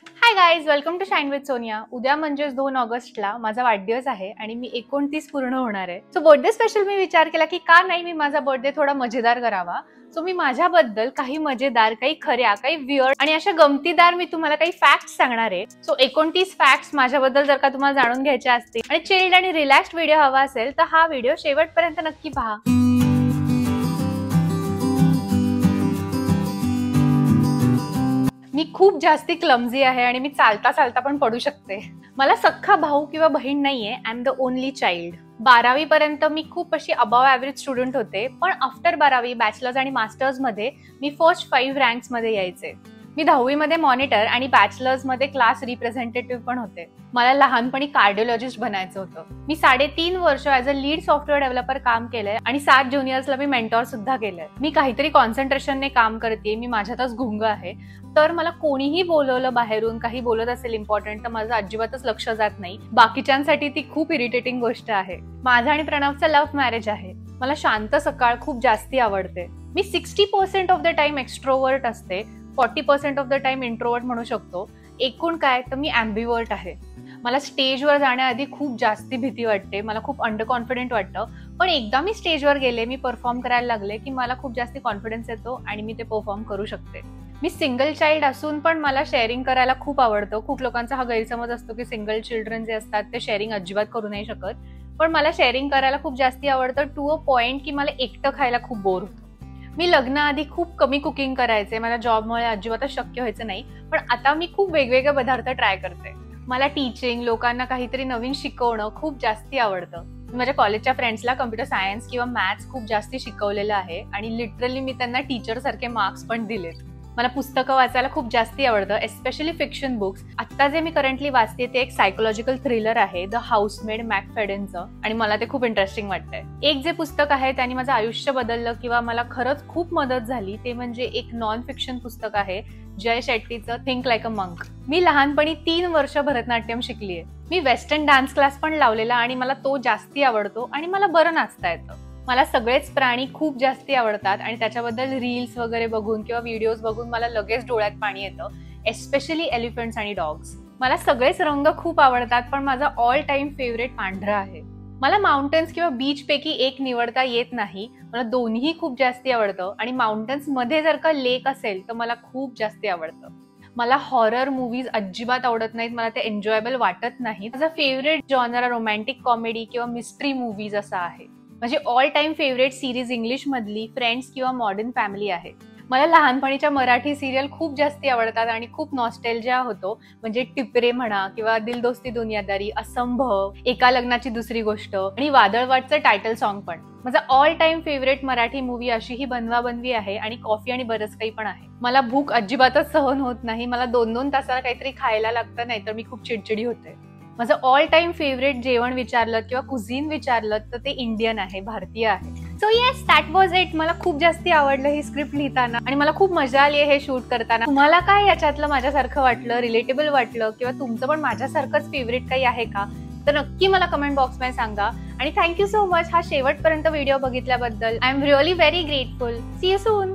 High guys, welcome to shine with Sonia. उद्या म्हणजेच 2 ऑगस्टला माझा वाढदिवस आहे आणि मी 29 पूर्ण होणार आहे. सो बर्थडे स्पेशल मी विचार केला की का नाही मी माझा बर्थडे थोडा मजेदार करावा. सो मी माझ्याबद्दल काही मजेदार, काही खऱ्या, काही वियर्ड आणि अशा गमतीदार मी तुम्हाला काही फॅक्ट्स सांगणार आहे. सो 29 फॅक्ट्स माझ्याबद्दल जर का तुम्हाला जाणून घ्यायचे असतील आणि चिल्ड आणि रिलॅक्स्ड व्हिडिओ हवा असेल तर हा व्हिडिओ शेवटपर्यंत नक्की पहा. मी खूप जास्ती क्लमझी आहे आणि मी चालता चालता पण पडू शकते. मला सख्खा भाऊ किंवा बहीण नाहीये. I am the only child. 12वी पर्यंत मी खूप अशी अबव ॲव्हरेज स्टुडंट होते, पण आफ्टर 12वी बॅचलर्स आणि मास्टर्स मध्ये मी फर्स्ट 5 रँक्स मध्ये यायचे. मी 10वी मध्ये मॉनिटर आणि बॅचलर्स मध्ये क्लास रिप्रेझेंटेटिव्ह पण होते. मला लहानपणी कार्डिओलॉजिस्ट बनायचं होतं. मी 3.5 वर्ष as a lead software developer काम केलंय आणि 7 ज्युनियर्सला मी मेंटॉर सुद्धा केलंय. मी काहीतरी कॉन्सन्ट्रेशनने काम करते. मी माझ्यातच गुंग आहे. तर मला कोणीही बोलवलं बाहेरून, काही बोलत असेल इम्पॉर्टंट, तर माझं अजिबातच लक्ष जात नाही. बाकीच्यांसाठी ती खूप इरिटेटिंग गोष्ट आहे. माझा आणि प्रणवचं लव्ह मॅरेज आहे. मला शांत सकाळ खूप जास्ती आवडते. मी 60% ऑफ द टाइम एक्स्ट्रोवर्ट असते, 40% ऑफ द टाइम इंट्रोवर्ट म्हणू शकतो. एकूण काय तर मी ॲम्बिवर्ट आहे. मला स्टेजवर जाण्याआधी खूप जास्ती भीती वाटते. मला खूप अंडर कॉन्फिडेंट वाटतं. पण एकदा मी स्टेजवर गेले, मी परफॉर्म करायला लागले की मला खूप जास्ती कॉन्फिडन्स येतो आणि मी ते परफॉर्म करू शकते. मी सिंगल चाइल्ड असून पण मला शेअरिंग करायला खूप आवडतं. खूप लोकांचा हा गैरसमज असतो की सिंगल चिल्ड्रन जे असतात ते शेअरिंग अजिबात करू नाही शकत. पण मला शेअरिंग करायला खूप जास्ती आवडतं, टू अ पॉइंट की मला एकटं खायला खूप बोर होतं. मी लग्नाआधी खूप कमी कुकिंग करायचे. मला जॉबमुळे अजिबातच शक्य व्हायचं नाही. पण आता मी खूप वेगवेगळे पदार्थ ट्राय करते. मला टीचिंग, लोकांना काहीतरी नवीन शिकवणं खूप जास्ती आवडतं. माझ्या कॉलेजच्या फ्रेंड्सला कम्प्युटर सायन्स किंवा मॅथ्स खूप जास्ती शिकवलेलं आहे आणि लिटरली मी त्यांना टीचर सारखे मार्क्स पण दिलेत. मला पुस्तकं वाचायला खूप जास्ती आवडतं, एस्पेशली फिक्शन बुक्स. आता जे मी करंटली वाचते ते एक सायकोलॉजिकल थ्रिलर आहे, द हाऊसमेड मॅक फेडेनचं, आणि मला ते खूप इंटरेस्टिंग वाटतंय. एक जे पुस्तक आहे त्याने माझं आयुष्य बदललं किंवा मला खरंच खूप मदत झाली ते म्हणजे एक नॉन फिक्शन पुस्तक आहे, जय शेट्टीचं थिंक लाईक अ मंक. मी लहानपणी 3 वर्ष भरतनाट्यम शिकलीये. मी वेस्टर्न डान्स क्लास पण लावलेला आणि मला तो जास्ती आवडतो आणि मला बरं नाचता येतं. मला सगळेच प्राणी खूप जास्ती आवडतात आणि त्याच्याबद्दल रील्स वगैरे बघून किंवा व्हिडिओज बघून मला लगेच डोळ्यात पाणी येतं, एस्पेशली एलिफंट्स आणि डॉग्स. मला सगळेच रंग खूप आवडतात, पण माझा ऑल टाइम फेवरेट पांढरा आहे. मला माउंटन्स किंवा बीच पैकी एक निवडता येत नाही. मला दोन्ही खूप जास्ती आवडतं आणि माउंटन्स मध्ये जर का लेक असेल तर मला खूप जास्ती आवडतं. मला हॉरर मूवीज अजिबात आवडत नाहीत. मला ते एन्जॉयबल वाटत नाही. माझा फेवरेट जॉनर रोमॅन्टिक कॉमेडी किंवा मिस्ट्री मूवीज असा आहे. माझी all time favourite series English मधली फ्रेंड्स किंवा मॉडर्न फॅमिली आहे. मला लहानपणीच्या मराठी सिरियल खूप जास्ती आवडतात आणि खूप नॉस्टॅल्जिया होतो. म्हणजे टिपरे म्हणा किंवा दिल दोस्ती दुनियादारी, असंभव, एका लग्नाची दुसरी गोष्ट आणि वादळवाटचं टायटल सॉन्ग पण. माझा all time favourite Marathi movie अशी ही बनवा बनवी आहे आणि कॉफी आणि बरंच काही पण आहे. मला भूक अजिबातच सहन होत नाही. मला 2-2 तासाला काहीतरी खायला लागतं, नाहीतर मी खूप चिडचिडी होते. माझं ऑल टाइम फेवरेट जेवण विचारलं किंवा कुझिन विचारलं तर ते इंडियन आहे, भारतीय आहे. So yes, that was it. मला खूप जास्ती आवडलं ही स्क्रिप्ट लिहिताना आणि मला खूप मजा आली आहे हे शूट करताना. तुम्हाला काय याच्यातलं माझ्यासारखं वाटलं, रिलेटेबल वाटलं किंवा तुमचं पण माझ्यासारखंच फेवरेट काही आहे का, तर नक्की मला कमेंट बॉक्समध्ये सांगा. आणि थँक्यू सो मच हा शेवटपर्यंत व्हिडिओ बघितल्याबद्दल. I am really very grateful. See you soon.